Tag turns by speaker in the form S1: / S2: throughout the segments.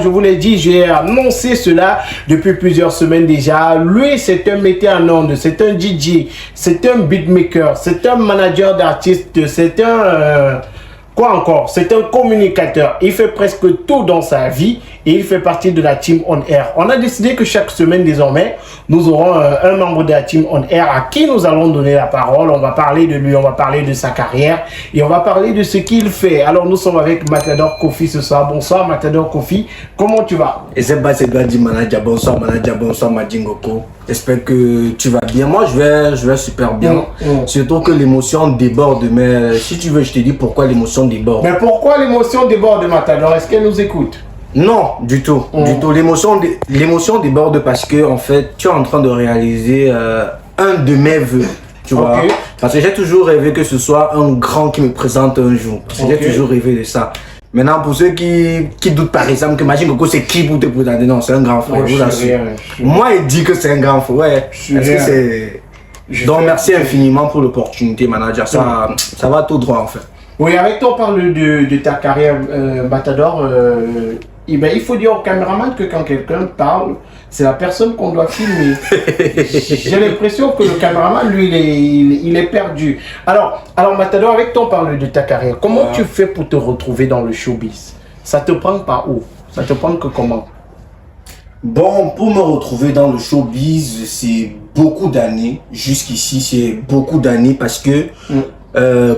S1: je vous l'ai dit, j'ai annoncé cela depuis plusieurs semaines déjà. Lui, c'est un metteur en ondes, c'est un DJ, c'est un beatmaker, c'est un manager d'artistes, c'est un... Quoi encore? C'est un communicateur. Il fait presque tout dans sa vie et il fait partie de la team On Air. On a décidé que chaque semaine désormais, nous aurons un membre de la team On Air à qui nous allons donner la parole. On va parler de lui, on va parler de sa carrière et on va parler de ce qu'il fait. Alors nous sommes avec Matador Kofi ce soir. Bonsoir Matador Kofi, comment tu vas?
S2: Et c'est Gadi Manadia, bonsoir Madjingoko. J'espère que tu vas bien. Moi je vais super bien. Surtout que l'émotion déborde. Mais si tu veux, je te dis pourquoi l'émotion déborde.
S1: Mais pourquoi l'émotion déborde, Matador? Est-ce qu'elle nous écoute?
S2: Non, du tout. Du tout. L'émotion déborde parce que en fait, tu es en train de réaliser un de mes vœux. Tu vois? Parce que j'ai toujours rêvé que ce soit un grand qui me présente un jour. Parce que j'ai toujours rêvé de ça. Maintenant, pour ceux qui doutent par exemple que Madjingoko c'est qui pour te présenter, non, c'est un grand frère. Moi, il dit que c'est un grand frère. Ouais. Est-ce que c'est... Donc, merci infiniment pour l'opportunité, manager. Ça va tout droit en fait.
S1: Oui, avec toi, on parle de ta carrière, Matador. Il faut dire au caméraman que quand quelqu'un parle, c'est la personne qu'on doit filmer. J'ai l'impression que le caméraman, lui, il est perdu. Alors Matador, avec toi, on parle de ta carrière. Comment tu fais pour te retrouver dans le showbiz? Ça te prend par où? Ça te prend que comment?
S2: Bon, pour me retrouver dans le showbiz, c'est beaucoup d'années. Jusqu'ici, c'est beaucoup d'années parce que...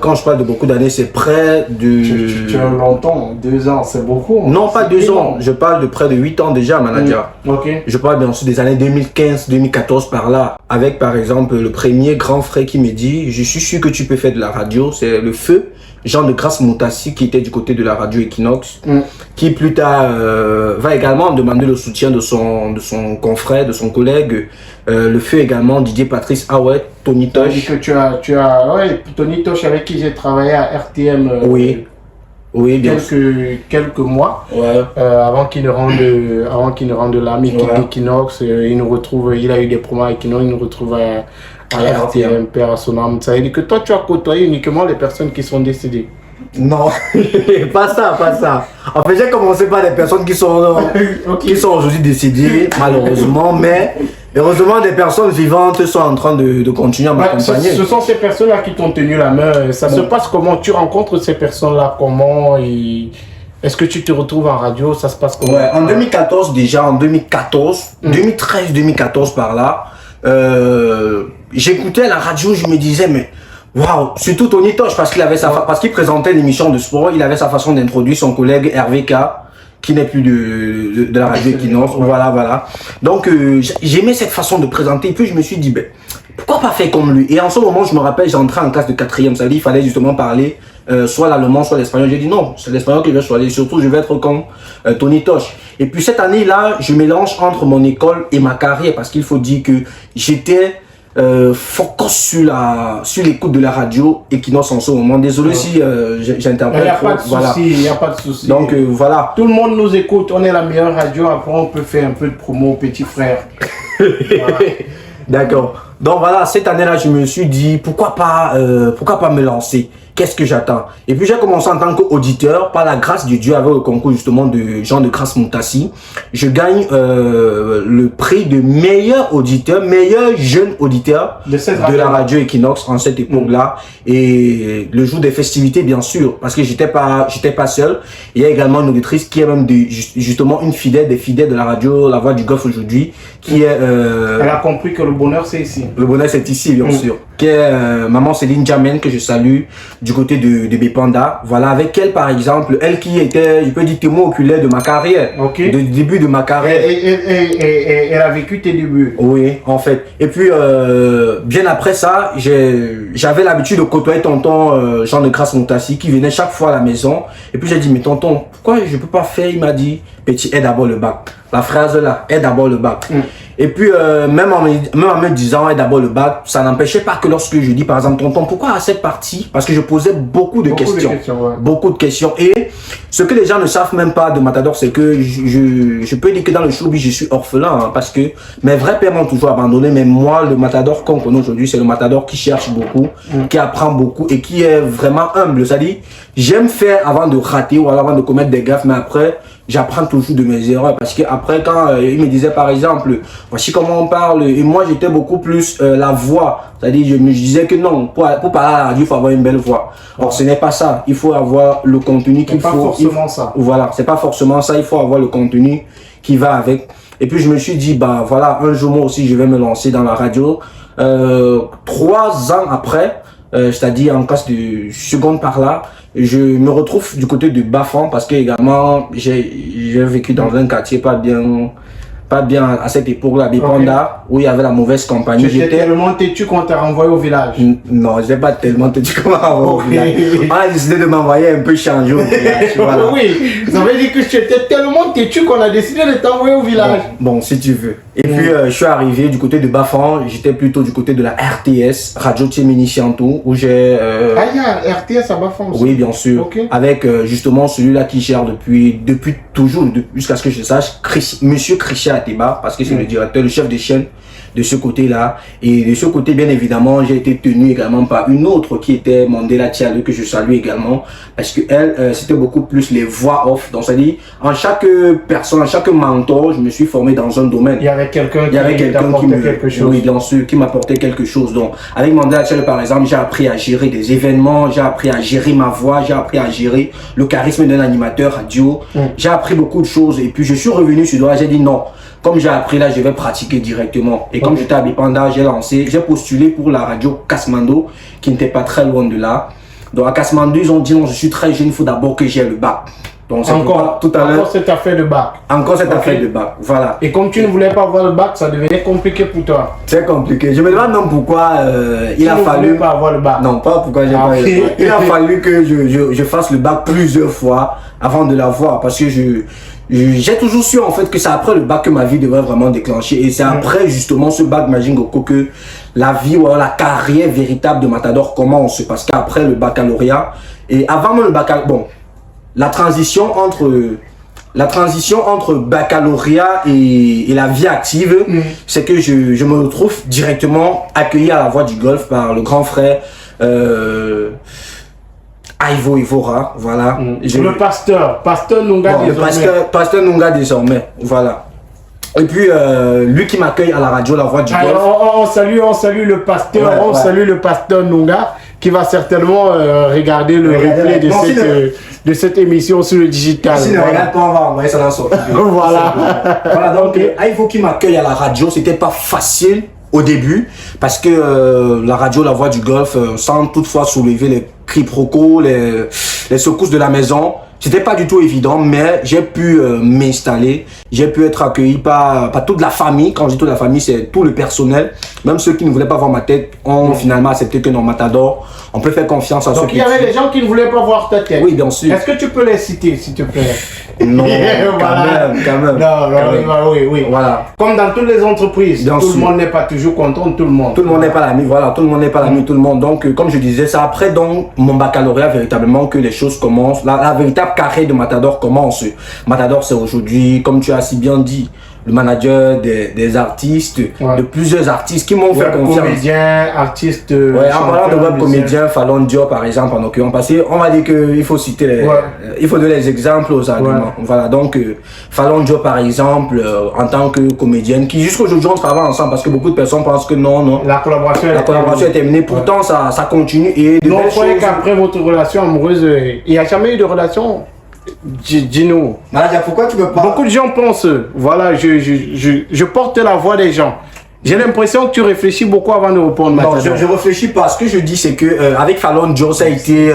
S2: quand je parle de beaucoup d'années, c'est près de...
S1: Tu as longtemps, 2 ans, c'est beaucoup.
S2: Non, pas 2 ans, je parle de près de 8 ans déjà, manager. Je parle bien sûr des années 2015-2014 par là. Avec par exemple le premier grand frère qui me dit, je suis sûr que tu peux faire de la radio, c'est le feu. Jean de Grâce Moutassi qui était du côté de la radio Equinox, qui plus tard va également demander le soutien de son confrère, de son collègue, le feu également Didier Patrice Awet, Tony Tosh.
S1: Ouais, Tony Tosh avec qui j'ai travaillé à RTM
S2: bien
S1: quelques mois avant qu'il ne rende l'ami Equinox. Il a eu des promos à Equinox, il nous retrouve à RTM, père à son âme. Ça veut dire que toi, tu as côtoyé uniquement les personnes qui sont décédées.
S2: Non, pas ça. En fait, j'ai commencé par les personnes qui sont aujourd'hui décédées, malheureusement, mais heureusement, des personnes vivantes sont en train de continuer à m'accompagner.
S1: Ce sont ces personnes-là qui t'ont tenu la main. Ça se passe comment? Tu rencontres ces personnes-là comment? Est-ce que tu te retrouves en radio? Ça se passe comment?
S2: Ouais, en 2014 déjà, 2013-2014 par là, j'écoutais la radio, je me disais, mais waouh, surtout Tony Tosh, parce qu'il présentait une émission de sport, il avait sa façon d'introduire son collègue Hervé K, qui n'est plus de la radio Equinox. Voilà. Donc j'aimais cette façon de présenter, et puis je me suis dit, ben, pourquoi pas faire comme lui? Et en ce moment, je me rappelle, j'entrais en classe de 4e, ça veut dire il fallait justement parler soit l'allemand, soit l'espagnol. J'ai dit non, c'est l'espagnol que je vais choisir, surtout je vais être comme Tony Tosh. Et puis cette année-là, je mélange entre mon école et ma carrière, parce qu'il faut dire que j'étais focus sur l'écoute de la radio Equinox en ce moment. Désolé si j'interprète.
S1: Il n'y a pas de souci.
S2: Donc voilà.
S1: Tout le monde nous écoute, on est la meilleure radio, après on peut faire un peu de promo, petit frère.
S2: D'accord. Donc voilà, cette année-là, je me suis dit, pourquoi pas me lancer? Qu'est-ce que j'attends? Et puis j'ai commencé en tant qu'auditeur, par la grâce de Dieu, avec le concours justement de Jean de Grâce Moutassi. Je gagne le prix de meilleur auditeur, meilleur jeune auditeur de la radio Equinox en cette époque-là. Et le jour des festivités, bien sûr, parce que j'étais pas seul. Il y a également une auditrice qui est même justement une des fidèles de la radio La Voix du Golfe aujourd'hui, qui est...
S1: Elle a compris que le bonheur c'est ici.
S2: Le bonheur c'est ici, bien sûr. Qui est maman Céline Jamen, que je salue, du côté de Bepanda. Voilà, avec elle par exemple, elle qui était, je peux dire, témoin oculaire de ma carrière, du début de ma carrière.
S1: Et elle a vécu tes débuts.
S2: Oui, en fait. Et puis, bien après ça, j'avais l'habitude de côtoyer tonton Jean de Grâce Moutassi, qui venait chaque fois à la maison. Et puis j'ai dit, mais tonton, pourquoi je peux pas faire? Il m'a dit, petit, aie d'abord le bac. La phrase là, aie d'abord le bac. Et puis, même en me disant, aie d'abord le bac, ça n'empêchait pas que lorsque je dis, par exemple, tonton, pourquoi à cette partie? Parce que je posais beaucoup de questions. Beaucoup de questions. Et ce que les gens ne savent même pas de Matador, c'est que je peux dire que dans le showbiz, je suis orphelin, hein, parce que mes vrais pères m'ont toujours abandonné. Mais moi, le Matador qu'on connaît aujourd'hui, c'est le Matador qui cherche beaucoup, qui apprend beaucoup et qui est vraiment humble. C'est-à-dire, j'aime faire avant de rater ou avant de commettre des gaffes, mais après, j'apprends toujours de mes erreurs. Parce qu'après, quand il me disait par exemple, voici comment on parle, et moi j'étais beaucoup plus la voix. C'est-à-dire, je me disais que non, pour parler à la radio, il faut avoir une belle voix. Or, ce n'est pas ça. Il faut avoir le contenu qu'il faut.
S1: C'est pas forcément ça.
S2: Voilà, c'est pas forcément ça. Il faut avoir le contenu qui va avec. Et puis, je me suis dit, bah voilà, un jour, moi aussi, je vais me lancer dans la radio. 3 ans après, c'est-à-dire en classe de seconde par là, je me retrouve du côté de Bafan parce que également j'ai vécu dans un quartier pas bien à cette époque-là, Bipanda, où il y avait la mauvaise compagnie.
S1: J'étais tellement têtu qu'on t'a renvoyé au village.
S2: Non, je n'étais pas tellement têtu qu'on m'a renvoyé au village. On a décidé de m'envoyer un peu changer au village. Voilà.
S1: Oui, ça veut dire que tu étais tellement têtu qu'on a décidé de t'envoyer au village.
S2: Bon, si tu veux. Et puis, je suis arrivé du côté de Bafan, j'étais plutôt du côté de la RTS, Radio Tchemini Chiantou, où j'ai...
S1: Ah, il y a RTS à Bafan aussi.
S2: Oui, bien sûr.
S1: Okay.
S2: Avec justement celui-là qui gère depuis toujours, jusqu'à ce que je sache, Monsieur Christian Ateba, parce que c'est le directeur, le chef de chaîne de ce côté-là. Et de ce côté, bien évidemment, j'ai été tenu également par une autre qui était Mandela Thialé, que je salue également, parce que elle, c'était beaucoup plus les voix off. Donc, c'est-à-dire, en chaque personne, en chaque mentor, je me suis formé dans un domaine.
S1: Il y avait quelqu'un qui m'apportait quelque chose.
S2: Oui, bien sûr, qui m'apportait quelque chose. Donc, avec Mandela Thialé, par exemple, j'ai appris à gérer des événements, j'ai appris à gérer ma voix, j'ai appris à gérer le charisme d'un animateur radio. J'ai appris beaucoup de choses. Et puis, je suis revenu sur Douala, j'ai dit non. Comme j'ai appris là, je vais pratiquer directement. Et comme j'étais à Bipanda, j'ai postulé pour la radio Kasmando, qui n'était pas très loin de là. Donc à Kasmando, ils ont dit non, je suis très jeune, il faut d'abord que j'ai le bac. Donc c'est
S1: encore
S2: tout à l'heure.
S1: Encore cette affaire de bac.
S2: Encore cette affaire de bac, voilà.
S1: Et comme tu ne voulais pas avoir le bac, ça devenait compliqué pour toi.
S2: C'est compliqué. Je me demande même pourquoi il a fallu.
S1: Pas avoir le bac.
S2: Non, pas pourquoi j'ai pas eu le bac. Il a fallu que je fasse le bac plusieurs fois avant de l'avoir, parce que j'ai toujours su en fait que c'est après le bac que ma vie devrait vraiment déclencher, et c'est après justement ce bac Majingo que la vie ou la carrière véritable de Matador commence, parce qu'après le baccalauréat et avant même le baccalauréat, bon, la transition entre baccalauréat et la vie active, c'est que je me retrouve directement accueilli à la Voix du Golfe par le grand frère Ivo Ivora, voilà.
S1: Le pasteur Nunga,
S2: bon,
S1: désormais.
S2: Pasteur Nunga désormais, voilà. Et puis lui qui m'accueille à la radio La Voix du Golfe.
S1: On salue le pasteur, salue le pasteur Nunga qui va certainement regarder le replay de cette émission sur le digital.
S2: Si ne regarde pas, on va envoyer ça dans son vidéo. Voilà, donc Ivo qui m'accueille à la radio, c'était pas facile au début, parce que la radio La Voix du Golfe, sans toutefois soulever les quiproquos, les secousses de la maison, c'était pas du tout évident, mais j'ai pu m'installer, j'ai pu être accueilli par toute la famille. Quand je dis toute la famille, c'est tout le personnel. Même ceux qui ne voulaient pas voir ma tête ont finalement accepté que non, Matador, on peut faire confiance à ceux qui...
S1: Donc il y avait des gens qui ne voulaient pas voir ta tête.
S2: Oui, bien sûr.
S1: Est-ce que tu peux les citer, s'il te plaît?
S2: Non,
S1: voilà.
S2: quand même.
S1: Non, oui.
S2: Voilà.
S1: Comme dans toutes les entreprises,
S2: bien
S1: tout
S2: sûr.
S1: le monde n'est pas toujours content, tout le monde.
S2: Tout le monde n'est pas l'ami, voilà, tout le monde n'est pas l'ami, tout le monde. Donc, comme je disais, c'est après donc mon baccalauréat véritablement que les choses commencent. La véritable carrière de Matador commence. Matador, c'est aujourd'hui, comme tu as si bien dit, le manager des artistes, de plusieurs artistes qui m'ont fait confiance.
S1: Comédien, artiste.
S2: En parlant de web comédien, Fallon Diop par exemple, en l'occurrence, parce qu'on va dire qu'il faut citer il faut donner les exemples aux arguments. Voilà, donc Fallon Diop par exemple, en tant que comédienne, qui jusqu'aujourd'hui on travaille ensemble, parce que beaucoup de personnes pensent que non.
S1: La collaboration
S2: est terminée. Pourtant, ça continue. Et
S1: non, je croyais qu'après votre relation amoureuse, il n'y a jamais eu de relation. Dis-nous.
S2: Pourquoi tu veux pas?
S1: Beaucoup de gens pensent, voilà, je porte la voix des gens. J'ai l'impression que tu réfléchis beaucoup avant de répondre.
S2: Non, je réfléchis pas. Ce que je dis, c'est que avec Fallon Diop, ça a été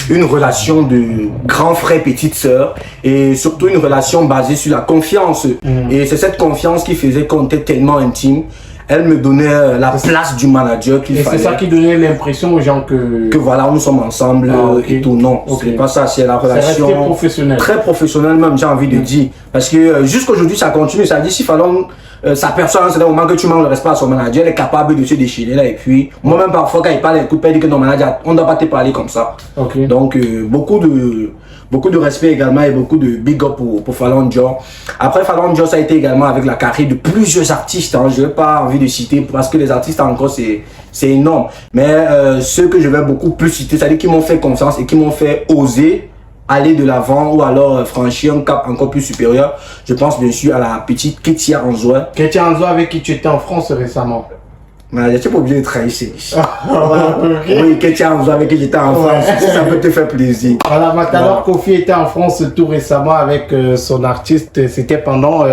S2: une relation de grand frère, petite sœur, et surtout une relation basée sur la confiance. Et c'est cette confiance qui faisait qu'on était tellement intime. Elle me donnait la place du manager qu'il fallait.
S1: Et c'est ça qui donnait l'impression aux gens que
S2: voilà, nous sommes ensemble et tout. Non, c'est pas ça, c'est la relation
S1: professionnelle.
S2: Très professionnelle même, j'ai envie de dire. Parce que jusqu'aujourd'hui, ça continue. Ça dit, si Fallon, sa personne, c'est le moment que tu manques le respect à son manager, elle est capable de se déchirer là. Et puis, moi-même, parfois, quand il parle, écoute, il dit que non, manager, on ne doit pas te parler comme ça. Donc, beaucoup de respect également et beaucoup de big up pour Fallon Diop. Après Fallon Diop, ça a été également avec la carrière de plusieurs artistes. Je n'ai pas envie de citer parce que les artistes encore c'est énorme. Mais ceux que je vais beaucoup plus citer, c'est-à-dire qui m'ont fait confiance et qui m'ont fait oser aller de l'avant ou alors franchir un cap encore plus supérieur, je pense bien sûr à la petite Ketia Anzoua.
S1: Ketia Anzoua avec qui tu étais en France récemment.
S2: Mais tu n'es pas obligé de trahir ici. Oui, Ketia Anzoua avec qui j'étais en France, si ça peut te faire plaisir.
S1: Voilà, Matador Kofi était en France tout récemment avec son artiste, c'était pendant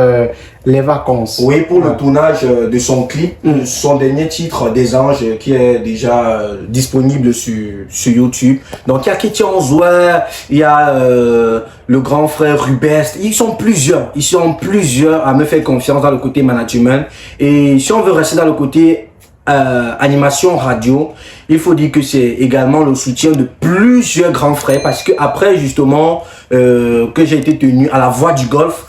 S1: les vacances.
S2: Oui, pour le tournage de son clip, son dernier titre, Des Anges, qui est déjà disponible sur YouTube. Donc il y a Ketia Anzoua, il y a le grand frère Rubest, ils sont plusieurs à me faire confiance dans le côté management. Et si on veut rester dans le côté animation radio, il faut dire que c'est également le soutien de plusieurs grands frères, parce que après justement que j'ai été tenu à la Voix du Golfe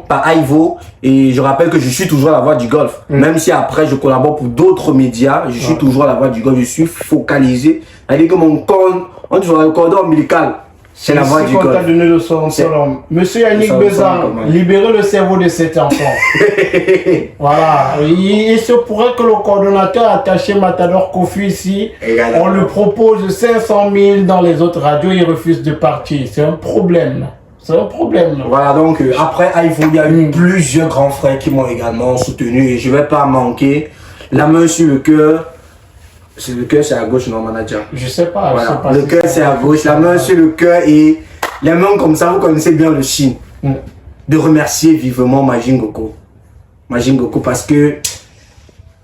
S2: par Ivo, et je rappelle que je suis toujours à la Voix du Golfe, même si après je collabore pour d'autres médias, je suis toujours à la Voix du Golfe, je suis focalisé, c'est-à-dire que mon cordon ombilical, c'est la Voix du Golfe.
S1: T'a donné le son Monsieur Yannick Bézard, libérez le cerveau de cet enfant. Voilà. Il se pourrait que le coordonnateur attaché Matador Kofi ici, on lui propose 500 000 dans les autres radios, il refuse de partir. C'est un problème. C'est un problème.
S2: Voilà, donc après Ivo, il y a eu plusieurs grands frères qui m'ont également soutenu et je ne vais pas manquer la main sur le cœur. Le cœur c'est à gauche, non, manager?
S1: Je sais pas.
S2: Voilà.
S1: Je sais pas
S2: le cœur c'est à gauche, la main sur le cœur et les mains comme ça, vous connaissez bien le signe. De remercier vivement Majin Goko. Majin Goko parce que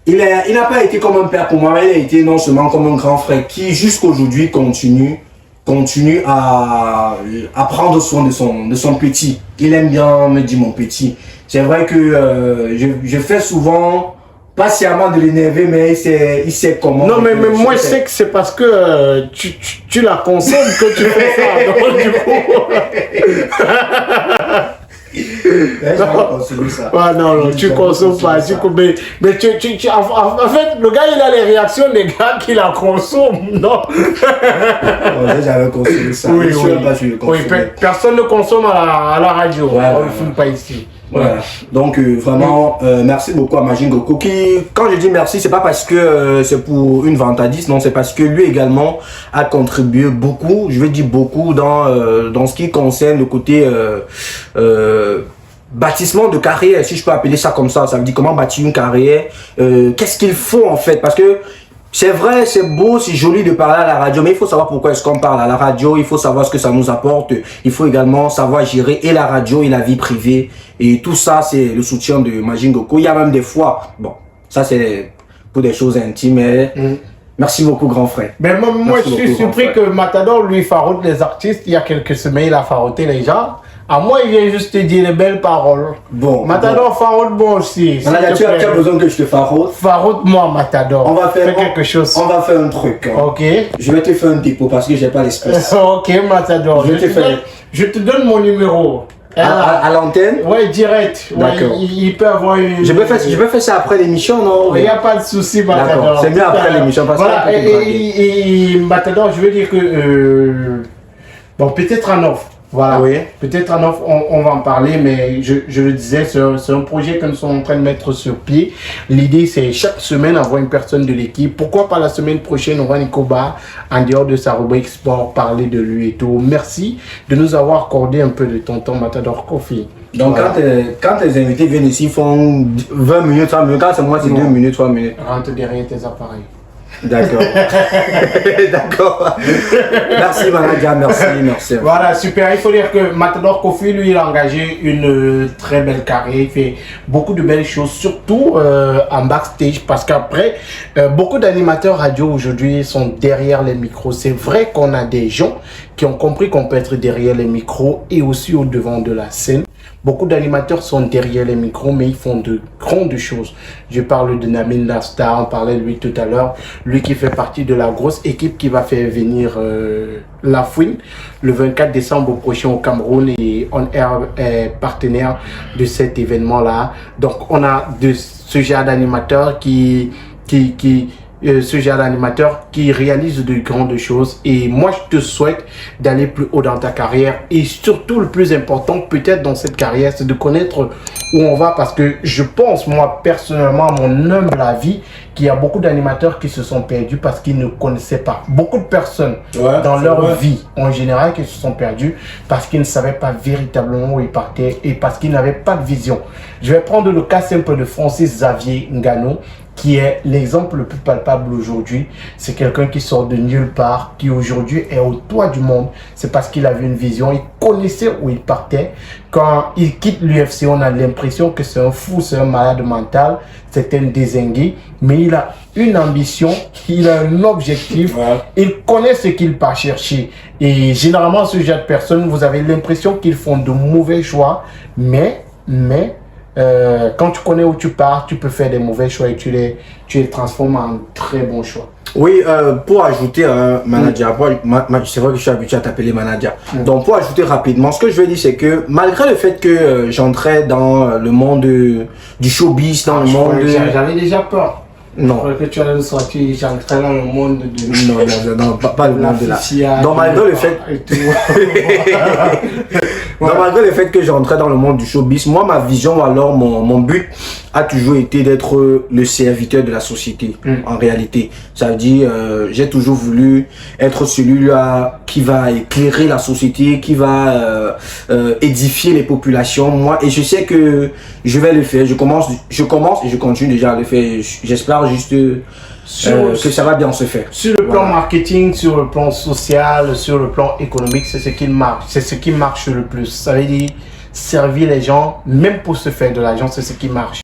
S2: il n'a pas été comme un père pour moi, mais il a été non seulement comme un grand frère qui jusqu'aujourd'hui continue à prendre soin de son petit. Il aime bien me dire mon petit. C'est vrai que je fais souvent pas sciemment de l'énerver, mais il sait comment.
S1: Non, mais moi je sais que c'est parce que tu la consommes que tu fais ça. Donc, du coup... Ah non, tu consommes pas. Mais en fait, le gars il a les réactions des gars qui la consomment, non?
S2: J'avais consommé ça.
S1: Oui, personne ne consomme à la radio. On ne filme pas ici.
S2: Voilà. Donc vraiment merci beaucoup à Majin Goko qui, quand je dis merci, c'est pas parce que c'est pour une vantardise, non, c'est parce que lui également a contribué beaucoup, je veux dire beaucoup dans ce qui concerne le côté bâtissement de carrière, si je peux appeler ça comme ça veut dire comment bâtir une carrière, qu'est-ce qu'il faut en fait, parce que c'est vrai, c'est beau, c'est joli de parler à la radio, mais il faut savoir pourquoi est-ce qu'on parle à la radio, il faut savoir ce que ça nous apporte, il faut également savoir gérer et la radio et la vie privée, et tout ça, c'est le soutien de Majin Goko. Il y a même des fois, bon, ça c'est pour des choses intimes, mais merci beaucoup grand frère.
S1: Mais moi je suis surpris que Matador lui farote les artistes, il y a quelques semaines il a faroté les gens. À moi, il vient juste te dire les belles paroles.
S2: Bon.
S1: Matador, farote moi aussi.
S2: Tu as besoin que je te farote?
S1: Farote-moi, Matador.
S2: On va faire
S1: quelque chose.
S2: On va faire un truc. Hein.
S1: Ok.
S2: Je vais te faire un dépôt parce que j'ai pas l'espèce.
S1: Ok, Matador. Je te donne mon numéro.
S2: À l'antenne?
S1: Oui, direct.
S2: D'accord.
S1: Il peut avoir une...
S2: Je peux faire ça après l'émission, non?
S1: Il n'y a pas de souci, Matador.
S2: C'est mieux après l'émission parce
S1: voilà, et Matador, je veux dire que... bon, peut-être en offre. Voilà, oui. Peut-être en offre, on va en parler, mais je le disais, c'est un projet que nous sommes en train de mettre sur pied. L'idée, c'est chaque semaine avoir une personne de l'équipe. Pourquoi pas la semaine prochaine, on va Nicoba, en dehors de sa rubrique sport, parler de lui et tout. Merci de nous avoir accordé un peu de ton temps, Matador Kofi.
S2: Donc, voilà. Quand les invités viennent ici, ils font 20 minutes, 3 minutes. Quand c'est moi, c'est 2 minutes, 3 minutes.
S1: Rentre derrière tes appareils.
S2: D'accord. D'accord. Merci manager, merci.
S1: Voilà, super. Il faut dire que Matador Kofi, lui, il a engagé une très belle carrière. Il fait beaucoup de belles choses, surtout en backstage, parce qu'après, beaucoup d'animateurs radio aujourd'hui sont derrière les micros. C'est vrai qu'on a des gens qui ont compris qu'on peut être derrière les micros et aussi au devant de la scène. Beaucoup d'animateurs sont derrière les micros, mais ils font de grandes choses. Je parle de Namin Nasta, on parlait de lui tout à l'heure. Lui qui fait partie de la grosse équipe qui va faire venir La Fouine le 24 décembre prochain au Cameroun. Et On Air est partenaire de cet événement-là. Donc on a de ce genre d'animateurs qui ce genre d'animateur qui réalise de grandes choses. Et moi, je te souhaite d'aller plus haut dans ta carrière. Et surtout, le plus important, peut-être dans cette carrière, c'est de connaître où on va. Parce que je pense, moi, personnellement, à mon humble avis, qu'il y a beaucoup d'animateurs qui se sont perdus parce qu'ils ne connaissaient pas. Beaucoup de personnes dans leur vie, en général, qui se sont perdus parce qu'ils ne savaient pas véritablement où ils partaient et parce qu'ils n'avaient pas de vision. Je vais prendre le cas simple de Francis Xavier Ngannou, qui est l'exemple le plus palpable aujourd'hui. C'est quelqu'un qui sort de nulle part, qui aujourd'hui est au toit du monde. C'est parce qu'il avait une vision, il connaissait où il partait. Quand il quitte l'UFC, on a l'impression que c'est un fou, c'est un malade mental, c'est un dézingué. Mais il a une ambition, il a un objectif, il connaît ce qu'il part chercher. Et généralement, ce genre de personnes, vous avez l'impression qu'ils font de mauvais choix, mais quand tu connais où tu pars, tu peux faire des mauvais choix et tu les transformes en très bons choix.
S2: Oui, pour ajouter un manager, c'est vrai que je suis habitué à t'appeler manager. Donc pour ajouter rapidement, ce que je veux dire, c'est que malgré le fait que j'entrais dans le monde du showbiz, dans le monde...
S1: J'avais déjà peur.
S2: Non.
S1: Que tu allais nous sortir, j'entrais dans le monde de...
S2: Non, pas le monde de là. Donc malgré le fait... Donc, malgré le fait que j'entrais dans le monde du showbiz, moi, ma vision, alors mon but a toujours été d'être le serviteur de la société, en réalité. Ça veut dire, j'ai toujours voulu être celui-là qui va éclairer la société, qui va édifier les populations. Moi, et je sais que je vais le faire. Je commence et je continue déjà à le faire. J'espère juste que ça va bien se faire.
S1: Sur le plan marketing, sur le plan social, sur le plan économique, c'est ce qui marche. C'est ce qui marche le plus. Ça veut dire servir les gens, même pour se faire de l'argent, c'est ce qui marche.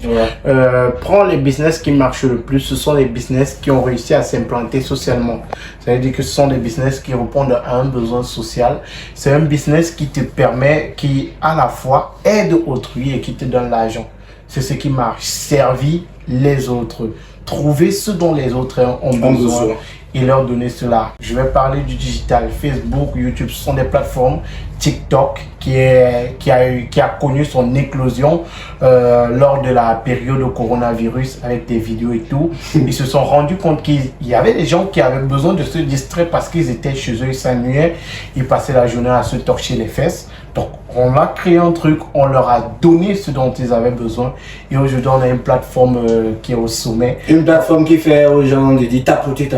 S1: Prends les business qui marchent le plus, ce sont les business qui ont réussi à s'implanter socialement. Ça veut dire que ce sont des business qui répondent à un besoin social. C'est un business qui te permet, qui à la fois aide autrui et qui te donne l'argent. C'est ce qui marche. Servir les autres. Trouver ce dont les autres ont besoin et leur donner cela. Je vais parler du digital. Facebook, YouTube, ce sont des plateformes. TikTok qui a connu son éclosion lors de la période de coronavirus avec des vidéos et tout. Ils se sont rendus compte qu'il y avait des gens qui avaient besoin de se distraire parce qu'ils étaient chez eux, ils s'ennuyaient, ils passaient la journée à se torcher les fesses. Donc on a créé un truc, on leur a donné ce dont ils avaient besoin et aujourd'hui on a une plateforme qui est au sommet.
S2: Une plateforme qui fait aux gens de dire tapoter.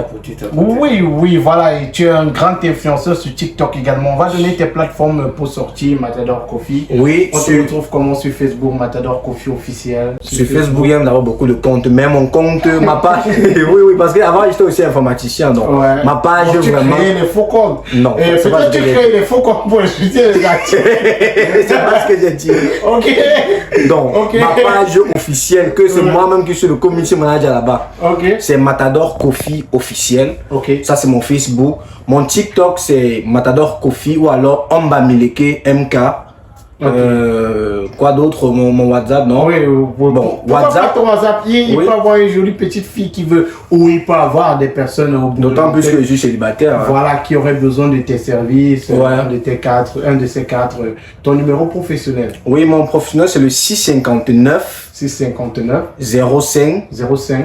S1: Oui, voilà, et tu es un grand influenceur sur TikTok également. On va donner tes plateformes pour sortir, Matador Coffee. Oui, on se retrouve comment sur Facebook, Matador Coffee officiel.
S2: Sur Facebook, il y a d'avoir beaucoup de comptes, mais mon compte, ma page. oui, parce qu'avant j'étais aussi informaticien, donc ma page
S1: donc,
S2: vraiment.
S1: Tu crées les faux comptes.
S2: Non,
S1: c'est pas tu crées les faux comptes pour insulter les actifs.
S2: C'est pas ce que j'ai dit.
S1: Ok.
S2: Donc, ma page officielle, que c'est moi-même qui suis le community manager là-bas. C'est Matador Coffee officiel. Ça, c'est mon Facebook. Mon TikTok, c'est Matador Coffee ou alors Omba Mileke MK. Quoi d'autre, mon WhatsApp, non?
S1: Bon, WhatsApp, ton WhatsApp, il peut avoir une jolie petite fille qui veut, ou il peut avoir des personnes,
S2: d'autant plus que je suis célibataire.
S1: Voilà, qui auraient besoin de tes services, un de ces quatre. Ton numéro professionnel?
S2: Oui, mon professionnel, c'est le 659 05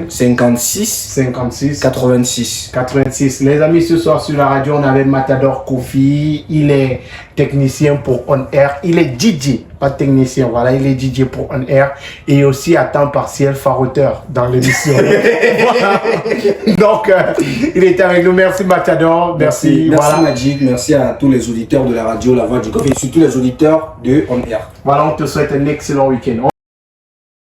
S2: 56 86.
S1: Les amis, ce soir sur la radio, on avait Matador Coffee. Il est technicien pour On Air. Il est DJ, pas technicien. Voilà, il est DJ pour On Air et aussi à temps partiel faroteur dans l'émission. Voilà. Donc, il était avec nous. Merci Matador. Merci
S2: Magic. Merci à tous les auditeurs de la radio La Voix du Coffee et surtout les auditeurs de On Air.
S1: Voilà, on te souhaite un excellent week-end.